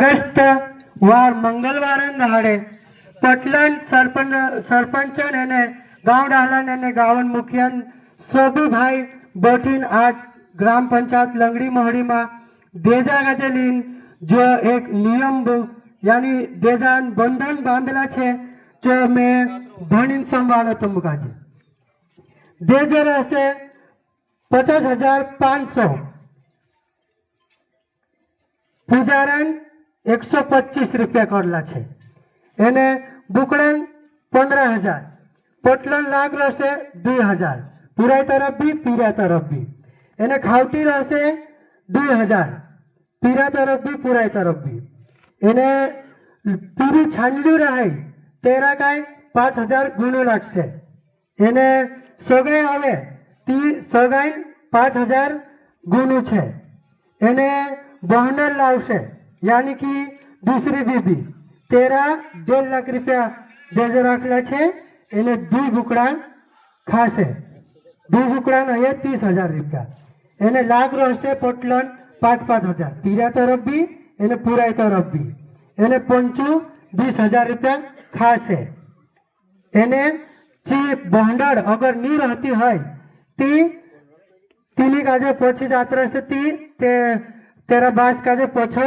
August वार मंगलवार दहाड़े पटलन सरपंच ने गांव डालन ने गावन मुखिया सोबू भाई बैठीन आज ग्राम पंचायत लंगड़ी मोहड़ी में देजा गजेलीन जो एक नियम यानी देजान बंधन बांधला छे जो मैं भणीन संभाळो तो मुकाजे देजो रहशे 50,500 पूजारण 125 रुपया करला छे एने बुकड़न 15,000 पोटलन लाग रहशे 2,000 पुराई तरफ भी पीरा तरफ भी एने खावटी रहशे 2,000 पीरा तरफ भी पुराई तरफ भी एने पूरी छांडू रहे तेरा काय 5,000 गुणो लागशे एने सोगाई आवे ती सोगाई 5,000 गुणो छे एने बहनर लावशे यानी कि दूसरी बीबी तेरा 1.5 लाख रुपया देजो राखला छे एने 2 बुकड़ा खासे 2 बुकड़ा ने 30,000 रुपया एने लाग रहशे पोटलन 5,000 पीरा तरफ भी एने पुराई तरफ भी एने पंचू 20,000 रुपया खासे एने ची बहनर अगर नी रहती है तीनी काजे पछी जात्रा से ती तेरा बास काजे पछ